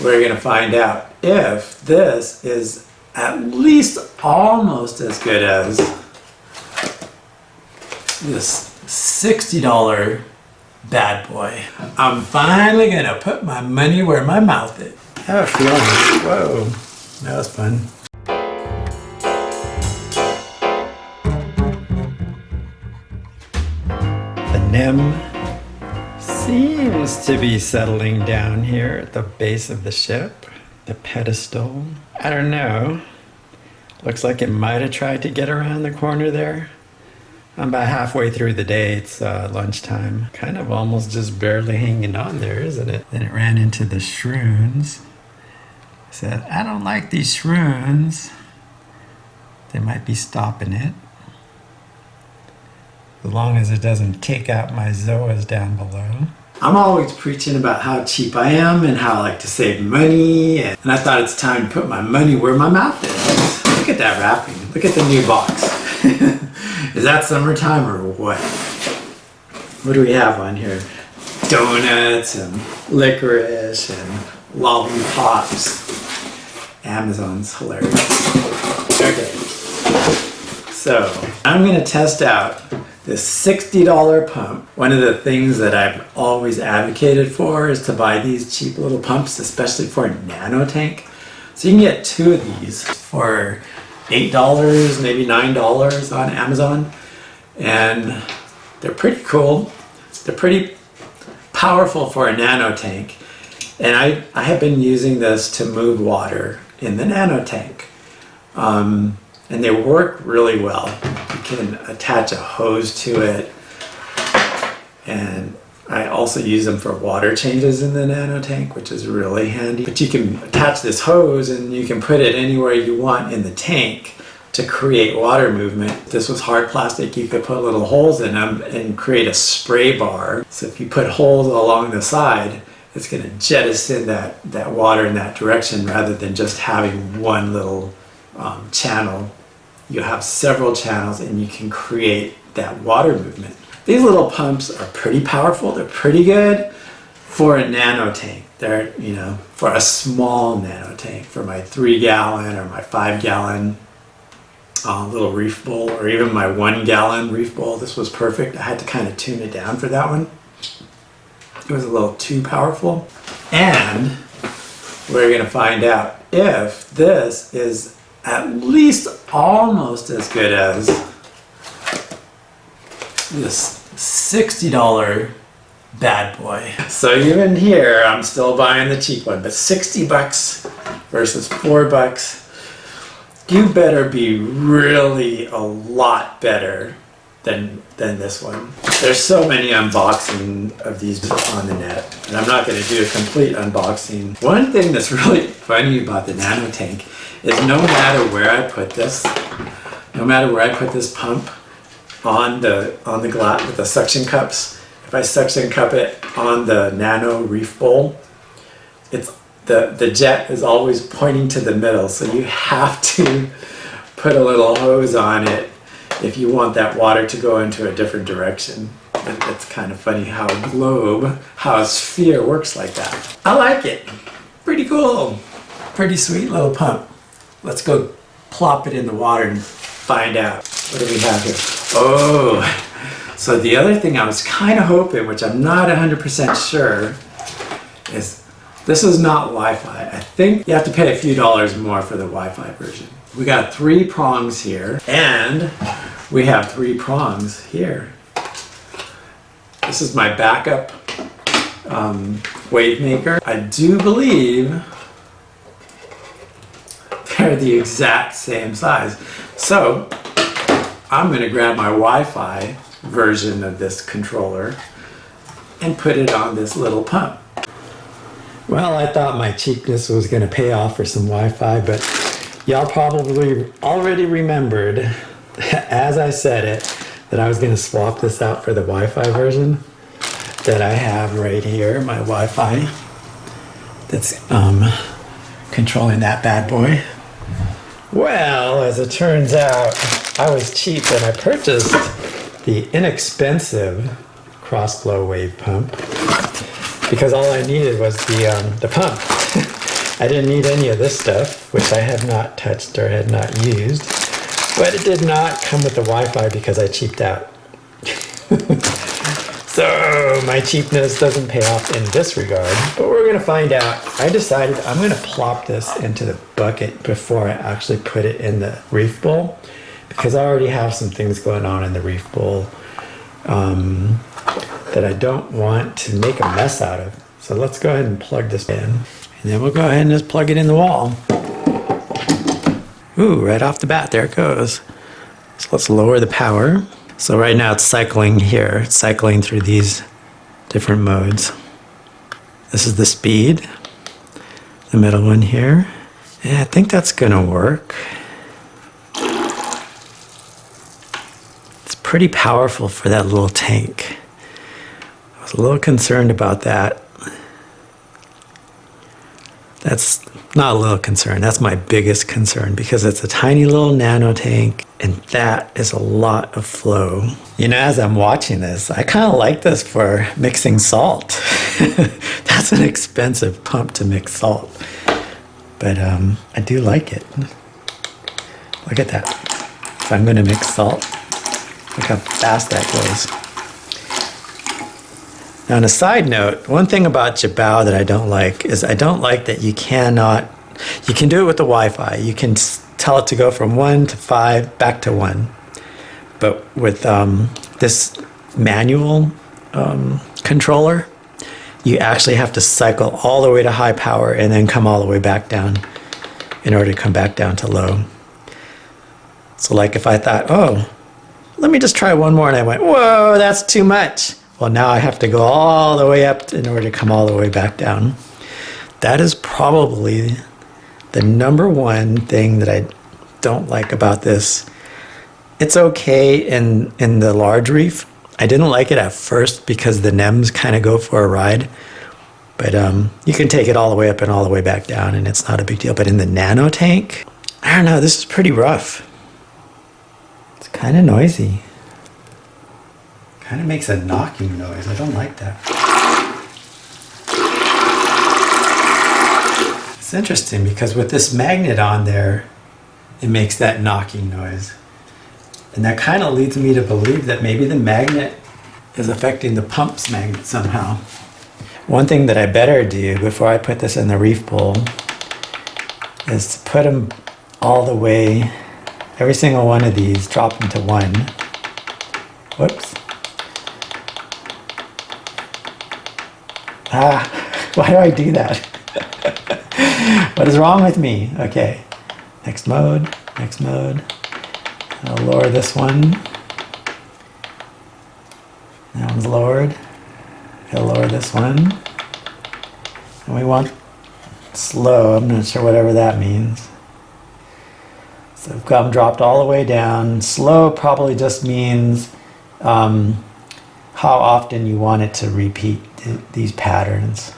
we're going to find out if this is at least almost as good as this $60 bad boy. I'm finally going to put my money where my mouth is. I have a feeling, whoa, that was fun. The NEM seems to be settling down here at the base of the ship, the pedestal. I don't know. Looks like it might have tried to get around the corner there. I'm about halfway through the day. It's lunchtime. Kind of almost just barely hanging on there, isn't it? Then it ran into the shroons. Said, I don't like these shroons. They might be stopping it. As long as it doesn't kick out my zoas down below. I'm always preaching about how cheap I am and how I like to save money. And I thought it's time to put my money where my mouth is. Look at that wrapping. Look at the new box. Is that summertime or what? What do we have on here? Donuts and licorice and lollipops. Amazon's hilarious. Okay. So I'm going to test out this $60 pump. One of the things that I've always advocated for is to buy these cheap little pumps, especially for a nano tank. So you can get 2 of these for $8, maybe $9 on Amazon. And they're pretty cool. They're pretty powerful for a nano tank. And I have been using this to move water in the nano tank. And they work really well. You can attach a hose to it. And I also use them for water changes in the nano tank, which is really handy. But you can attach this hose and you can put it anywhere you want in the tank to create water movement. This was hard plastic. You could put little holes in them and create a spray bar. So if you put holes along the side, it's going to jettison that water in that direction rather than just having one little channel. You have several channels and you can create that water movement. These little pumps are pretty powerful. They're pretty good for a nano tank. They're, you know, for a small nano tank, for my 3-gallon or my 5-gallon little reef bowl, or even my 1-gallon reef bowl. This was perfect. I had to kind of tune it down for that one. It was a little too powerful. And we're going to find out if this is at least almost as good as this $60 bad boy. So even here, I'm still buying the cheap one, but 60 bucks versus $4. You better be really a lot better than this one. There's so many unboxing of these on the net, and I'm not going to do a complete unboxing. One thing that's really funny about the nano tank is no matter where I put this, no matter where I put this pump on the glass with the suction cups, if I suction cup it on the nano reef bowl, it's the jet is always pointing to the middle, so you have to put a little hose on it if you want that water to go into a different direction. It's kind of funny how a sphere works like that. I like it. Pretty cool. Pretty sweet little pump. Let's go plop it in the water and find out. What do we have here? Oh, so the other thing I was kind of hoping, which I'm not 100% sure, is this is not Wi-Fi. I think you have to pay a few dollars more for the Wi-Fi version. We got 3 prongs here, and we have 3 prongs here. This is my backup wave maker. I do believe they're the exact same size. So I'm going to grab my Wi-Fi version of this controller and put it on this little pump. Well, I thought my cheapness was going to pay off for some Wi-Fi, but y'all probably already remembered, as I said it, that I was going to swap this out for the Wi-Fi version that I have right here, my Wi-Fi that's controlling that bad boy. Well, as it turns out, I was cheap and I purchased the inexpensive cross-flow wave pump because all I needed was the pump. I didn't need any of this stuff, which I have not touched or had not used. But it did not come with the Wi-Fi because I cheaped out. So my cheapness doesn't pay off in this regard, but we're gonna find out. I decided I'm gonna plop this into the bucket before I actually put it in the reef bowl, because I already have some things going on in the reef bowl that I don't want to make a mess out of. So let's go ahead and plug this in, and then we'll go ahead and just plug it in the wall. Ooh, right off the bat, there it goes. So let's lower the power. So right now it's cycling here. It's cycling through these different modes. This is the speed, the middle one here. Yeah, I think that's gonna work. It's pretty powerful for that little tank. I was a little concerned about that. That's not a little concern, that's my biggest concern, because it's a tiny little nano tank and that is a lot of flow. You know, as I'm watching this, I kind of like this for mixing salt. That's an expensive pump to mix salt, but I do like it. Look at that. If I'm gonna mix salt, look how fast that goes. Now, on a side note, one thing about JaeBao that I don't like is I don't like that you can do it with the Wi-Fi. You can tell it to go from 1 to 5 back to 1. But with this manual controller, you actually have to cycle all the way to high power and then come all the way back down in order to come back down to low. So like if I thought, oh, let me just try one more, and I went, whoa, that's too much. Well, now I have to go all the way up in order to come all the way back down. That is probably the #1 thing that I don't like about this. It's okay in the large reef. I didn't like it at first because the NEMs kind of go for a ride. But you can take it all the way up and all the way back down and it's not a big deal. But in the nano tank, I don't know, this is pretty rough. It's kind of noisy. Kind of makes a knocking noise. I don't like that. It's interesting because with this magnet on there, it makes that knocking noise. And that kind of leads me to believe that maybe the magnet is affecting the pump's magnet somehow. One thing that I better do before I put this in the reef bowl is to put them all the way, every single one of these, drop them to 1. Whoops. Why do I do that? What is wrong with me? Okay, next mode. I'll lower this one. That one's lowered. I'll lower this one. And we want slow, I'm not sure whatever that means. So I've got them dropped all the way down. Slow probably just means how often you want it to repeat these patterns.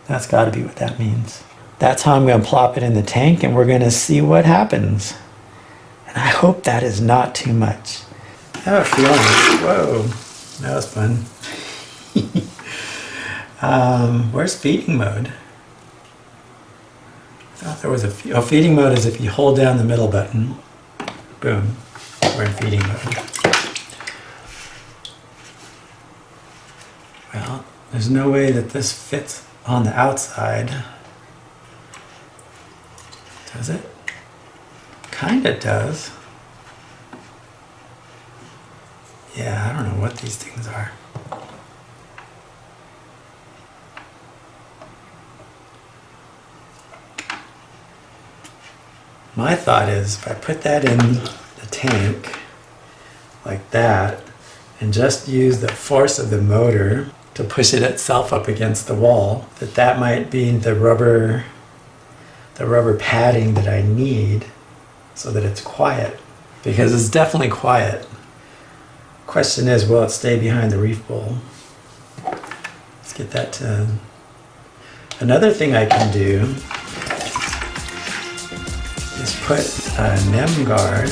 That's got to be what that means. That's how I'm going to plop it in the tank and we're going to see what happens. And I hope that is not too much. I have a feeling, whoa, that was fun. Where's feeding mode? I thought there was a feeding mode is if you hold down the middle button. Boom, we're in feeding mode. Well, there's no way that this fits on the outside. Does it? Kinda does. Yeah, I don't know what these things are. My thought is if I put that in the tank like that and just use the force of the motor to push it itself up against the wall, that might be the rubber padding that I need so that it's quiet, because it's definitely quiet. Question is, will it stay behind the reef bowl? Let's get that to... Another thing I can do is put a NEM guard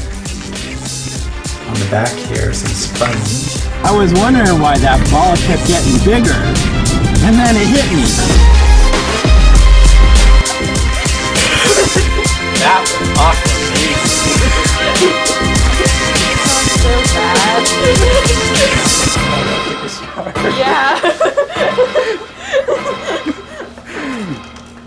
on the back here, some sponge. I was wondering why that ball kept getting bigger, and then it hit me.